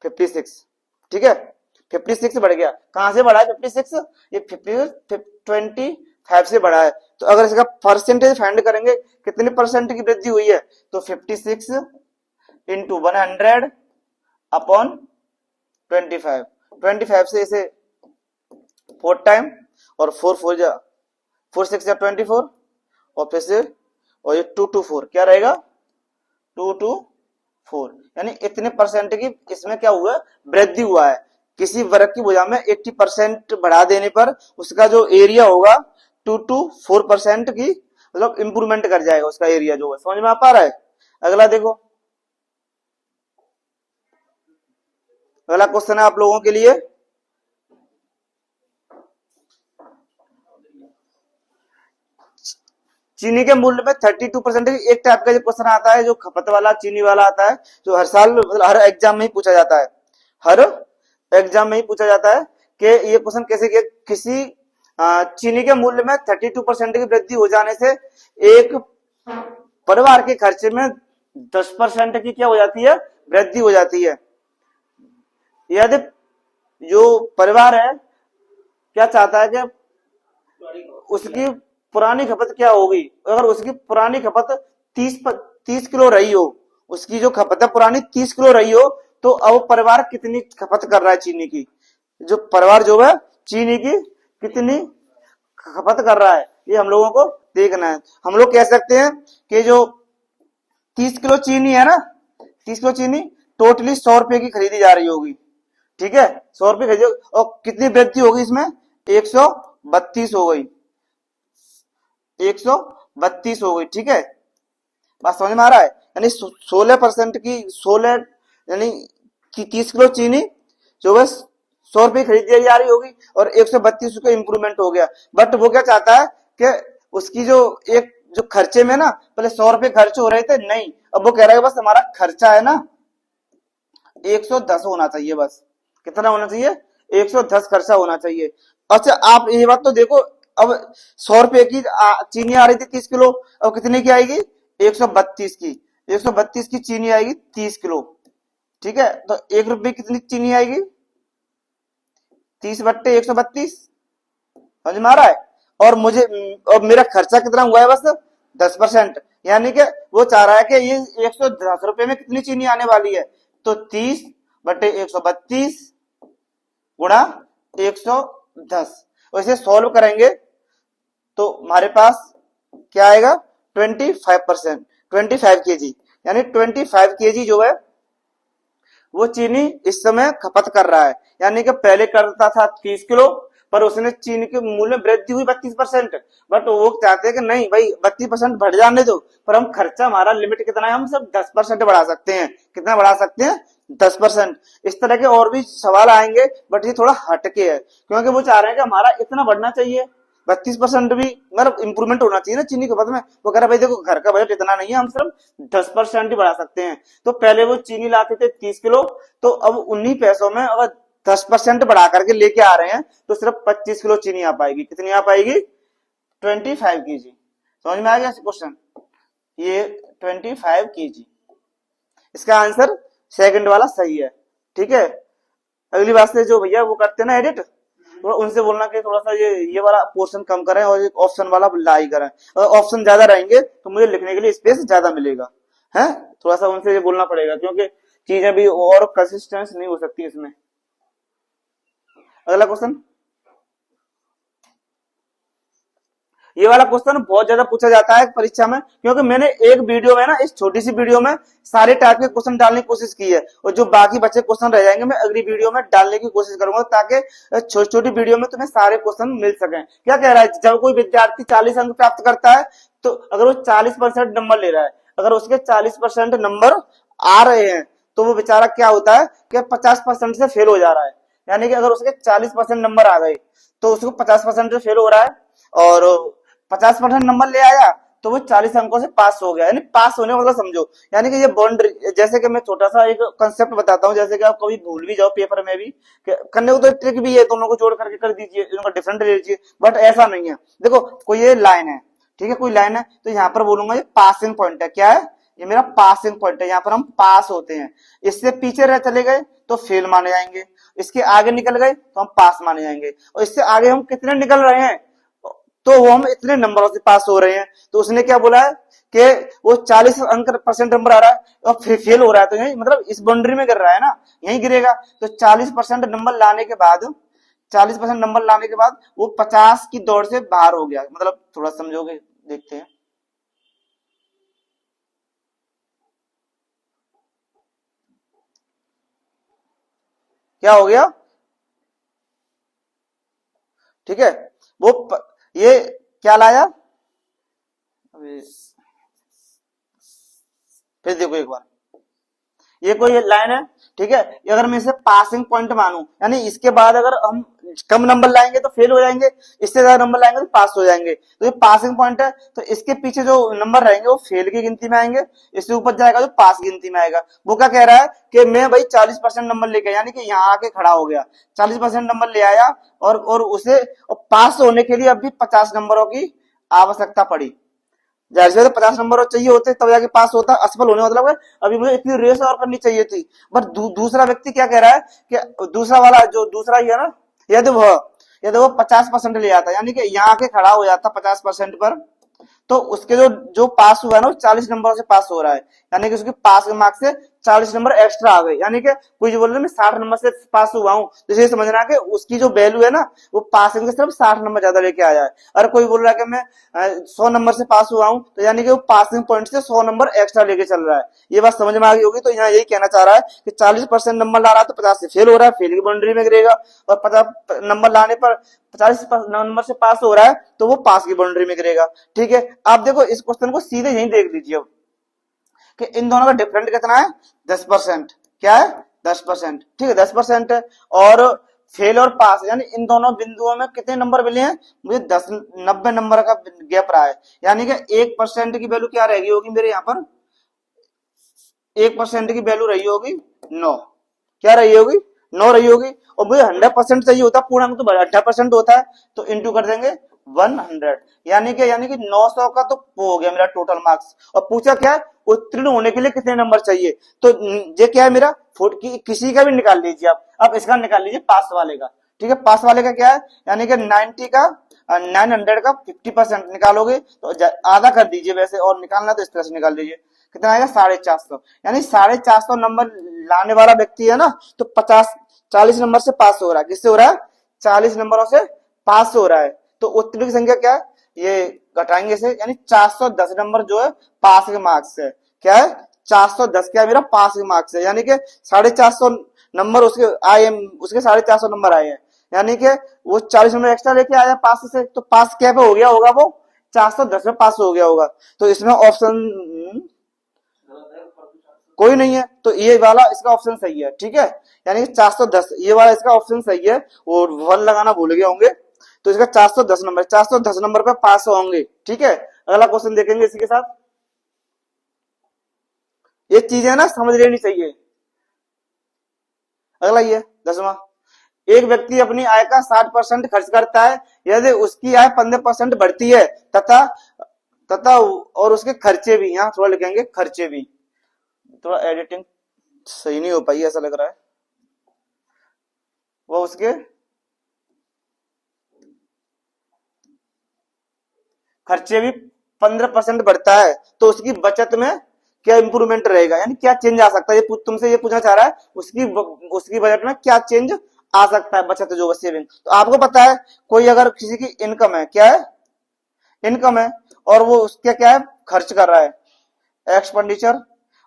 56। ठीक है, 56 बढ़ गया। कहां से बढ़ा है 56? ये 25 से बढ़ा है। तो अगर इसका परसेंटेज फाइंड करेंगे कितने परसेंट की वृद्धि हुई है, तो 56 इंटू 100/25। 25 से इसे 4 टाइम, और 4 6 24, और फिर से, और ये 2 क्या रहेगा? 2 यानी इतने परसेंट की इसमें क्या हुआ? वृद्धि हुआ है। किसी वर्ग की भुजा में 80% बढ़ा देने पर उसका जो एरिया होगा 2 to 4% की मतलब इंप्रूवमेंट कर जाएगा उसका एरिया जो है। समझ में आ पा रहा है? अगला देखो, अगला क्वेश्चन है आप लोगों के लिए, चीनी के मूल्य में 32% एक टाइप का जो क्वेश्चन आता है जो खपत वाला चीनी वाला आता है, जो हर साल मतलब हर एग्जाम में ही पूछा जाता है, हर एग्जाम में ही पूछा जाता है कि ये क्वेश्चन कैसे कि किसी चीनी के मूल्य में 32% की वृद्धि हो जाने से एक परिवार के खर्चे में 10% की क्या हो जाती है, वृद्धि हो जाती है। यदि जो परिवार है क्या चाहता है कि उसकी पुरानी खपत क्या होगी, अगर उसकी पुरानी खपत 30 किलो रही हो, उसकी जो खपत है पुरानी 30 किलो रही हो, तो अब परिवार कितनी खपत कर रहा है चीनी की, जो परिवार जो है चीनी की कितनी खपत कर रहा है, ये हम लोगों को देखना है। हम लोग कह सकते हैं कि जो 30 किलो चीनी है ना, 30 किलो चीनी टोटली 100 रुपए की खरीदी जा रही होगी, ठीक है, 100 रुपए खरीदी, और कितनी वृद्धि होगी इसमें, 132 हो गई, 132 हो गई, ठीक है, बात समझ में आ रहा है? यानी 16% की 16 यानी कि 30 किलो चीनी जो बस 100 रुपए खरीदी जा रही होगी और 132 रुपए इंप्रूवमेंट हो गया। बट वो क्या चाहता है कि उसकी जो एक जो खर्चे में ना पहले 100 रुपए खर्च हो रहे थे, नहीं, अब वो कह रहा है बस हमारा खर्चा है ना 110 होना चाहिए, बस कितना होना चाहिए, 110 खर्चा होना चाहिए। अच्छा आप ये बात तो देखो, अब 100 रुपए की चीनी आ रही थी 30 किलो, अब कितने की आएगी, 132 की, 132 की चीनी आएगी 30 किलो, ठीक है, तो 1 रुपए कितनी चीनी आएगी, 30/132, समझ में आ रहा है? और मुझे और मेरा खर्चा कितना हुआ है, बस 10%, यानी कि वो चाह रहा है कि ये 110 रुपए में कितनी चीनी आने वाली है, तो 30/132 गुणा 110, और इसे सॉल्व करेंगे तो हमारे पास क्या आएगा, 25%, 25 kg, यानी 25 kg जो है वो चीनी इस समय खपत कर रहा है। यानी कि पहले करता था 30 किलो, पर उसने चीनी के मूल्य में वृद्धि हुई 32%, बट वो चाहते हैं कि नहीं भाई 32% बढ़ जाने दो, पर हम खर्चा हमारा लिमिट कितना है, हम सब 10% बढ़ा सकते हैं, कितना बढ़ा सकते हैं, 10%। इस तरह के और भी सवाल आएंगे, बट ये थोड़ा हटके है, क्योंकि वो चाह रहे हैं कि हमारा इतना बढ़ना चाहिए, 32% भी मतलब इंप्रूवमेंट होना चाहिए ना चीनी के पद में। वो कह रहा भाई देखो घर का बजट इतना नहीं है, हम सिर्फ 10% ही बढ़ा सकते हैं। तो पहले वो चीनी लाते थे 30 किलो, तो अब 19 पैसों में अगर 10% बढ़ा करके लेके आ रहे हैं तो सिर्फ 25 किलो चीनी आ पाएगी, कितनी आ पाएगी, 25 kg। समझ में आ गया क्वेश्चन, ये 25 kg, इसका आंसर सेकंड वाला सही है, ठीक है। अगली बात से जो भैया वो करते हैं ना एडिट, तो उनसे बोलना कि थोड़ा सा ये वाला पोर्शन कम करें और एक ऑप्शन वाला लाई करें, अगर ऑप्शन ज्यादा रहेंगे तो मुझे लिखने के लिए स्पेस ज्यादा मिलेगा, है, थोड़ा सा उनसे ये बोलना पड़ेगा, क्योंकि चीजें भी और कंसिस्टेंस नहीं हो सकती इसमें। अगला क्वेश्चन, ये वाला क्वेश्चन बहुत ज्यादा पूछा जाता है परीक्षा में, क्योंकि मैंने एक वीडियो में ना, इस छोटी सी वीडियो में सारे टाइप के क्वेश्चन डालने की कोशिश की है, और जो बाकी बचे क्वेश्चन रह जाएंगे मैं अगली वीडियो में डालने की कोशिश करूंगा, ताकि छोटी छोटी वीडियो में तुम्हें सारे क्वेश्चन मिल सके। क्या कह रहा है, जब कोई विद्यार्थी 40 अंक प्राप्त करता है, तो अगर वो 40% नंबर ले रहा है, अगर उसके 40% नंबर आ रहे हैं, तो वो बेचारा क्या होता है कि 50% से फेल हो जा रहा है। यानी कि अगर उसके 40% नंबर आ गए तो उसको 50% से फेल हो रहा है, और 50% नंबर ले आया तो वो 40 अंकों से पास हो गया, यानी पास होने मतलब समझो, यानी कि ये बाउंड्री, जैसे कि मैं छोटा सा एक कंसेप्ट बताता हूँ, जैसे कि आप कभी भूल भी जाओ पेपर में भी, करने को तो ट्रिक भी है, दोनों को जोड़ करके कर दीजिए, इनका डिफरेंट ले लीजिए, बट ऐसा नहीं है। देखो कोई ये लाइन है, ठीक है, कोई लाइन है, तो यहाँ पर बोलूंगा ये पासिंग पॉइंट है, क्या है, ये मेरा पासिंग पॉइंट है, यहाँ पर हम पास होते हैं, इससे पीछे रह चले गए तो फेल माने जाएंगे, इसके आगे निकल गए तो हम पास माने जाएंगे, और इससे आगे हम कितने निकल रहे हैं, तो वो हम इतने नंबरों से पास हो रहे हैं। तो उसने क्या बोला है कि वो 40% नंबर आ रहा है और फिर फेल हो रहा है, तो यही मतलब इस बाउंड्री में गिर रहा है ना, यही गिरेगा। तो 40% नंबर लाने के बाद, 40% नंबर लाने के बाद वो 50 की दौड़ से बाहर हो गया, मतलब थोड़ा समझोगे, देखते हैं क्या हो गया, ठीक है। ये क्या लाया, अभी फिर देखो एक बार, ये कोई लाइन है, ठीक है। अगर मैं इसे पासिंग पॉइंट मानूं, यानी इसके बाद अगर हम कम नंबर लाएंगे तो फेल हो जाएंगे, इससे ज्यादा नंबर लाएंगे तो पास हो जाएंगे। तो ये पासिंग पॉइंट है, तो इसके पीछे जो नंबर रहेंगे वो फेल की गिनती में आएंगे, इससे ऊपर जाएगा जो पास गिनती में आएगा। वो क्या कह रहा है कि मैं भाई 40% नंबर लेके, यानी कि यहाँ आके खड़ा हो गया, 40% नंबर ले आया, और उसे और पास होने के लिए अभी 50 नंबरों की आवश्यकता पड़ी। जाहिर सी बात है 50 नंबर और चाहिए होते तब जाके पास होता, असफल होने मतलब है अभी मुझे इतनी रेस और करनी चाहिए थी। बट दूसरा व्यक्ति क्या कह रहा है कि दूसरा वाला जो दूसरा ही है ना, यदि वो 50% ले आता, यानी कि यहाँ आके खड़ा हो जाता 50% पर, तो उसके जो जो पास हुआ है ना वो 40 नंबर से पास हो रहा है, यानी कि उसके पास के मार्क्स से 40 नंबर एक्स्ट्रा आ गए। यानी कि कोई जो बोल रहा है मैं 60 नंबर से पास हुआ हूं, तो ये समझना कि उसकी जो वैल्यू है ना वो पासिंग के सिर्फ 60 नंबर ज्यादा लेके आया है। अगर कोई बोल रहा है कि मैं 100 नंबर से पास हुआ हूं, तो यानी कि वो पासिंग पॉइंट से 100 नंबर एक्स्ट्रा लेके चल रहा है। ये बात समझ में आ गई होगी। तो यहाँ यही कहना चाह रहा है कि 40% नंबर ला रहा है तो 50 से फेल हो रहा है, फेल की बाउंड्री में गिरेगा, और 50 नंबर लाने पर 40 नंबर से पास हो रहा है तो वो पास की बाउंड्री में गिरेगा। ठीक है, आप देखो इस क्वेश्चन को सीधे यही देख लीजिए अब कि इन दोनों का डिफरेंट कितना है, 10%। क्या है, 10%। ठीक है, 10% है। और फेल और पास यानी इन दोनों बिंदुओं में कितने नंबर मिले हैं, मुझे 90 नंबर का गैप रहा है। यानी कि 1% की वैल्यू क्या रहेगी होगी मेरे यहाँ पर, 1% की वैल्यू रही होगी 9। क्या रही होगी, 9 रही होगी। और मुझे 100% चाहिए होता, पूर्णांक तो 18% होता है, तो इंटू कर देंगे 100, यानी कि 900 का तो वो हो गया मेरा टोटल मार्क्स। और पूछा क्या है, उत्तीर्ण होने के लिए कितने नंबर चाहिए, तो ये क्या है मेरा किसी का भी निकाल लीजिए आप इसका निकाल लीजिए पास वाले का। ठीक है, पास वाले का क्या है, यानी कि 90 का 900 का 50% निकालोगे तो आधा कर दीजिए वैसे, और निकालना तो इस तरह से निकाल लीजिए, कितना आएगा 450। यानी 450 नंबर लाने वाला व्यक्ति है ना, तो 40 नंबर से पास हो रहा है। किससे हो रहा है, 40 नंबरों से पास हो रहा है। तो उत्तीर्ण की संख्या क्या है, ये घटाएंगे से, यानी 410 नंबर जो है पास के मार्क्स है। क्या है, 410 क्या है मेरा पास के मार्क्स है, यानी कि 450 नंबर उसके आए, उसके 450 नंबर आए हैं, यानी कि वो 40 नंबर एक्स्ट्रा लेके आया पास से, तो पास क्या पे हो गया होगा, वो 410 में पास हो गया होगा। तो इसमें ऑप्शन कोई नहीं है, तो ये वाला इसका ऑप्शन सही है। ठीक है, यानी कि 410 ये वाला इसका ऑप्शन सही है, और 1 लगाना भूल गए होंगे, तो इसका 410 नंबर पे पास होंगे। ठीक है, अगला क्वेश्चन देखेंगे इसी के साथ। ये चीजें ना समझ लेनी चाहिए। अगला ये 10वां, एक व्यक्ति अपनी आय का 60% खर्च करता है, यदि उसकी आय 15% बढ़ती है तथा तथा और उसके खर्चे भी, यहाँ थोड़ा लिखेंगे खर्चे भी, थोड़ा एडिटिंग सही नहीं हो पाई ऐसा लग रहा है, वो उसके खर्चे भी 15% बढ़ता है, तो उसकी बचत में क्या इंप्रूवमेंट रहेगा, यानी क्या चेंज आ सकता है, ये तुमसे ये पूछना चाह रहा है उसकी बजट में क्या चेंज आ सकता है, बचत जो सेविंग। तो आपको पता है कोई अगर किसी की इनकम है, क्या है इनकम है, और वो उसके क्या है खर्च कर रहा है, एक्सपेंडिचर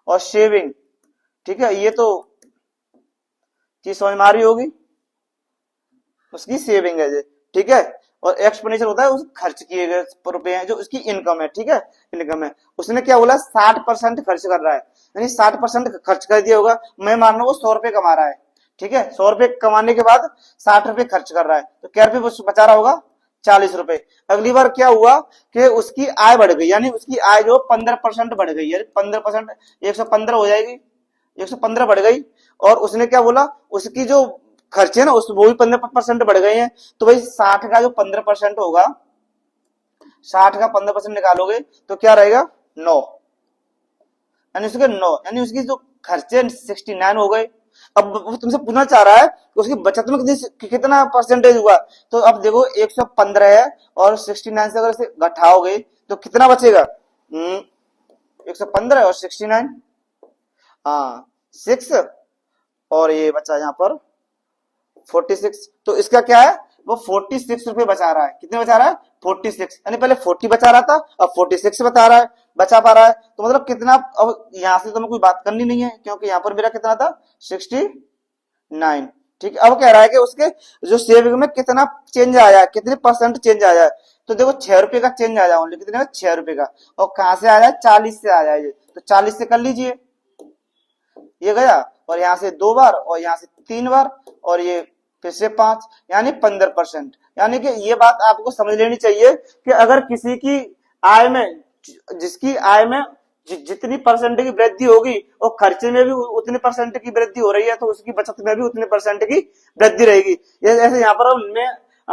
और सेविंग। ठीक है, ये तो चीज समझ में आ रही होगी, उसकी सेविंग है ये। ठीक है, और एक्सपेंडिचर होता है उस खर्च किए गए रुपए हैं जो उसकी इनकम है। ठीक है, इनकम है, उसने क्या बोला 60% खर्च कर रहा है, यानी 60% खर्च कर दिया होगा। मैं मान रहा हूँ वो 100 रुपए कमा रहा है। ठीक है, 100 रुपए कमाने के बाद 60 रुपए खर्च कर रहा है, तो क्या रुपए बचा रहा होगा, 40 रुपए। अगली बार क्या हुआ कि उसकी आय बढ़ गई, यानी उसकी आय जो 15% बढ़ गई, यानी 15% 115 हो जाएगी, 115 बढ़ गई। और उसने क्या बोला, उसकी जो खर्चे ना उस वो भी 15% बढ़ गए हैं, तो भाई 60 का जो 15% होगा, 60 का 15% निकालोगे तो क्या रहेगा 9, यानी उसके 9, यानी उसकी जो खर्चे 69 हो गए। अब वो तुमसे पूछना चाह रहा है कि उसकी बचत में कितना परसेंटेज हुआ, तो अब देखो 115 है और 69 से अगर इसे घटाओगे तो कितना बचेगा, 115 और 69, हाँ 6, और ये बचा यहाँ पर 46। तो इसका क्या है, वो 46 रुपए बचा रहा है। कितने बचा रहा है, 46, यानी पहले 40 बचा रहा था, अब 46 बचा पा रहा है। तो मतलब कितना, अब यहां से तो मैं कोई बात करनी नहीं है, क्योंकि यहाँ पर मेरा कितना था 69, ठीक है, अब कह रहा है कि उसके जो सेविंग में कितना चेंज आया, कितने परसेंट चेंज आया। तो देखो 6 रुपए का चेंज आ जाए, ओनली कितने का, 6 रुपए का। और कहां से आ जाए, 40 से आ जाए, तो 40 से कर लीजिए, ये गया। और यहाँ से 2 बार, और यहाँ से 3 बार, और ये फिर से 5, यानी 15%। यानी कि ये बात आपको समझ लेनी चाहिए कि अगर किसी की आय में, जिसकी आय में जितनी परसेंट की वृद्धि होगी, और खर्चे में भी उतनी परसेंट की वृद्धि हो रही है, तो उसकी बचत में भी उतनी परसेंट की वृद्धि रहेगी। ऐसे यहाँ पर मैं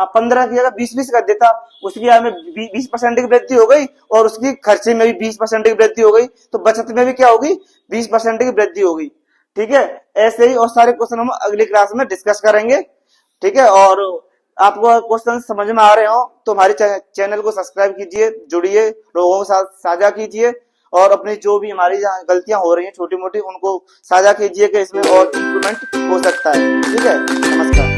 15 की जगह 20-20 कर देता, उसकी आय में 20% की वृद्धि हो गई, और उसकी खर्चे में भी 20% की वृद्धि हो गई, तो बचत में भी क्या होगी, 20% की वृद्धि होगी। ठीक है, ऐसे ही और सारे क्वेश्चन हम अगली क्लास में डिस्कस करेंगे। ठीक है, और आपको क्वेश्चन समझ में आ रहे हो तो हमारे चैनल को सब्सक्राइब कीजिए, जुड़िए, लोगों के साथ साझा कीजिए, और अपनी जो भी हमारी गलतियां हो रही हैं छोटी मोटी, उनको साझा कीजिए कि इसमें और इम्प्रूवमेंट हो सकता है। ठीक है, नमस्कार।